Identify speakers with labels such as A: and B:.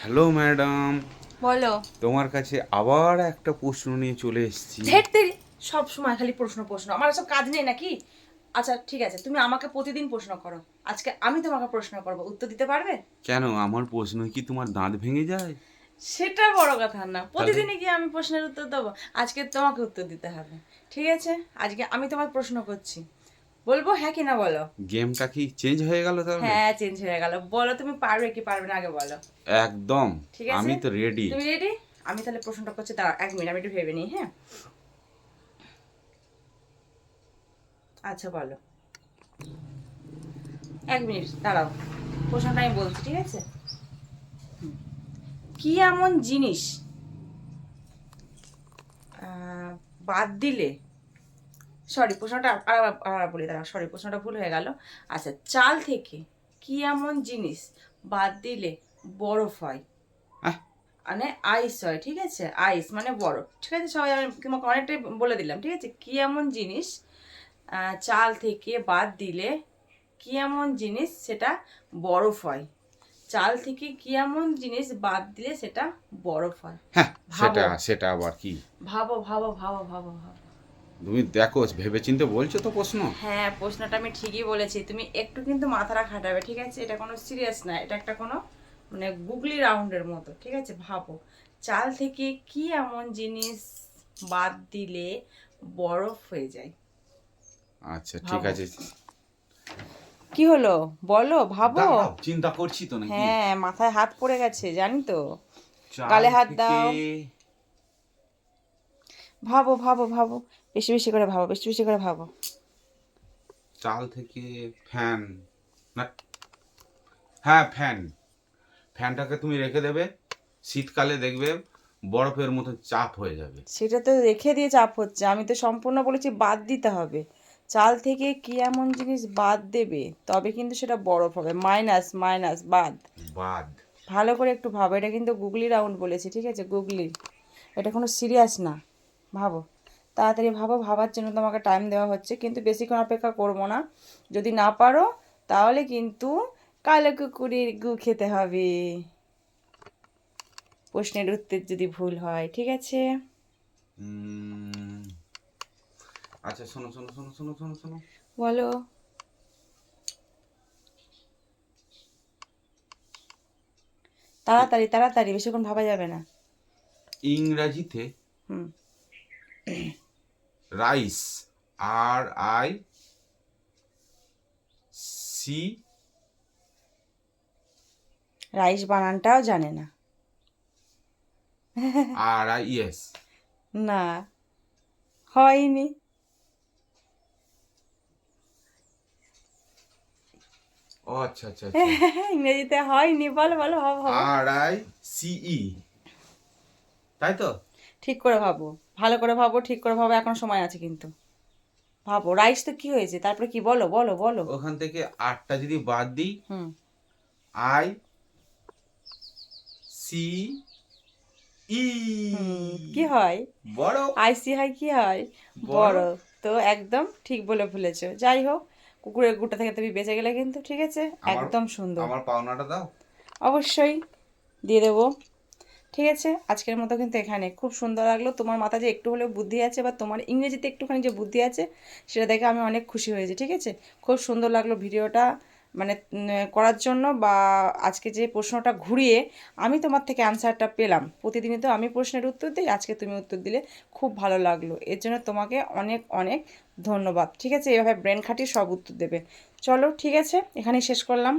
A: Hello madam,
B: বলো।
A: তোমার কাছে আবার একটা প্রশ্ন নিয়ে চলে এসেছি।
B: ঢের তেরি, সব সময় খালি প্রশ্ন প্রশ্ন, আমার সব কাজ নেই নাকি? আচ্ছা ঠিক আছে, তুমি আমাকে প্রতিদিন প্রশ্ন করো, আজকে আমি তোমাকে প্রশ্ন করবো, উত্তর দিতে পারবে?
A: কেন, আমার প্রশ্ন কি তোমার দাঁত ভেঙে যায়?
B: সেটা বড় কথা না,
A: তাহলে
B: প্রতিদিনই কি আমি প্রশ্নের উত্তর দেবো? আজকে তোমাকে উত্তর দিতে হবে। ঠিক আছে, আজকে আমি তোমার প্রশ্ন করছি, বলবো হ্যাঁ কি না বলো।
A: গেমটা কি চেঞ্জ হয়ে গেল তাহলে?
B: হ্যাঁ, চেঞ্জ হয়ে গেল, বলো তুমি পারবে কি পারবে না আগে বলো।
A: একদম।
B: ঠিক আছে,
A: আমি তো রেডি।
B: তুমি রেডি? আমি তাহলে প্রশ্নটা করছি, দাঁড়াও 1 মিনিট, আমি একটু ভেবে নিই। হ্যাঁ, আচ্ছা বলো। 1 মিনিট দাঁড়াও, প্রশ্নটা আমি বলছি, ঠিক আছে? কি এমন জিনিস বাদ দিলে, সরি প্রশ্নটা আর বলি, দাঁড়াও, সরি প্রশ্নটা ভুল হয়ে গেল। আচ্ছা, চাল থেকে কি এমন জিনিস বাদ দিলে বরফ হয়?
A: আহ,
B: মানে আইস হয়, ঠিক আছে? আইস মানে বরফ, ঠিক আছে? সবাই, আমি তোমাকে অনেকটাই বলে দিলাম, ঠিক আছে? কি এমন জিনিস চাল থেকে বাদ দিলে কি এমন জিনিস সেটা বরফ হয়? চাল থেকে কি এমন জিনিস বাদ দিলে সেটা বরফ হয়?
A: হ্যাঁ, সেটা
B: ভাবো,
A: সেটা আবার কি?
B: ভাবো ভাবো ভাবো ভাবো ভাবো।
A: তুমি দেখো, ভেবেচিন্তে বলছো তো প্রশ্ন।
B: হ্যাঁ, প্রশ্নটা আমি ঠিকই বলেছি, তুমি একটু কিন্তু মাথাটা খাটাবে, ঠিক আছে? এটা কোনো সিরিয়াস না, এটা একটা কোনো মানে গুগলি রাউন্ডের মতো, ঠিক আছে? ভাবো, চাল থেকে কি এমন জিনিস বাদ দিলে বরফ হয়ে যায়?
A: আচ্ছা ঠিক
B: ভাবো।
A: আছে।
B: কি হলো, বলো, ভাবো।
A: দাঁড়াও, চিন্তা করছি তো নাকি।
B: হ্যাঁ, মাথায় হাত পড়ে গেছে জানি তো।
A: চাল
B: গালে হাত
A: থেকে।
B: দাও। ভাবো ভাবো ভাবো, বেশি বেশি করে ভাবো, বেশি বেশি করে ভাবো।
A: চাল থেকে ফ্যান। না, হ্যাঁ ফ্যান। ফ্যানটাকে তুমি রেখে দেবে, শীতকালে দেখবে বরফের মতো চাপ হয়ে যাবে।
B: সেটা তো রেখে দিয়ে চাপ হচ্ছে, আমি তো সম্পূর্ণ বলেছি বাদ দিতে হবে। চাল থেকে কি এমন জিনিস বাদ দেবে তবে কিন্তু সেটা বরফ হবে? মাইনাস মাইনাস বাদ।
A: বাদ।
B: ভালো করে একটু ভাবো, এটা কিন্তু গুগলি রাউন্ড বলেছি, ঠিক আছে? গুগলি, এটা কোনো সিরিয়াস না। ভাবো, তাড়াতাড়ি ভাবো, ভাবার জন্য তোমাকে টাইম দেওয়া হচ্ছে, কিন্তু বেশিক্ষণ অপেক্ষা করবো না। যদি না পারো তাহলে কিন্তু কালো কুকুরের গু খেতে হবে, প্রশ্নের উত্তর যদি ভুল হয়, ঠিক আছে?
A: উম, আচ্ছা শোনো শোনো শোনো শোনো শোনো শোনো।
B: বলো।
A: এ-
B: তাড়াতাড়ি তাড়াতাড়ি, বেশিক্ষণ ভাবা যাবে না।
A: ইংরাজিতে
B: হুম।
A: রাইস, RIC,
B: রাইস বানানটাও জানে না।
A: RIS।
B: না, হয়নি।
A: ও আচ্ছা আচ্ছা আচ্ছা।
B: ইংরেজিতে হয়নি, বলো বলো, ভাবো ভাবো।
A: RICE, তাই তো?
B: ঠিক করে ভাবো, ভালো করে ভাবো, ঠিক করে ভাবো, এখন সময় আছে কিন্তু। ভাবো, রাইস তো কি হয়েছে, তারপরে কি, বলো বলো বলো।
A: ওখান থেকে আটটা যদি বাদ দিই,
B: হুম।
A: ICE,
B: হুম, কি হয়?
A: বড়
B: আইসি হয়, কি হয়?
A: বড়।
B: বড়। তো একদম ঠিক বলে ফেলেছো, যাই হোক, কুকুরের গুটা থেকে তুমি বেঁচে গেলে কিন্তু, ঠিক আছে?
A: আমার
B: একদম সুন্দর।
A: আমার পাওনাটা দাও।
B: অবশ্যই দিয়ে দেবো। ঠিক আছে, আজকের মতো কিন্তু এখানে, খুব সুন্দর লাগলো, তোমার মাথায় যে একটু হলেও বুদ্ধি আছে, বা তোমার ইংরেজিতে একটুখানি যে বুদ্ধি আছে, সেটা দেখে আমি অনেক খুশি হয়েছি, ঠিক আছে? খুব সুন্দর লাগলো ভিডিওটা মানে করার জন্য, বা আজকে যে প্রশ্নটা ঘুরিয়ে আমি তোমার থেকে অ্যান্সারটা পেলাম। প্রতিদিনই তো আমি প্রশ্নের উত্তর দিই, আজকে তুমি উত্তর দিলে, খুব ভালো লাগলো, এর জন্য তোমাকে অনেক অনেক ধন্যবাদ। ঠিক আছে, এভাবে ব্রেন খাটিয়ে সব উত্তর দেবে। চলো ঠিক আছে, এখানেই শেষ করলাম।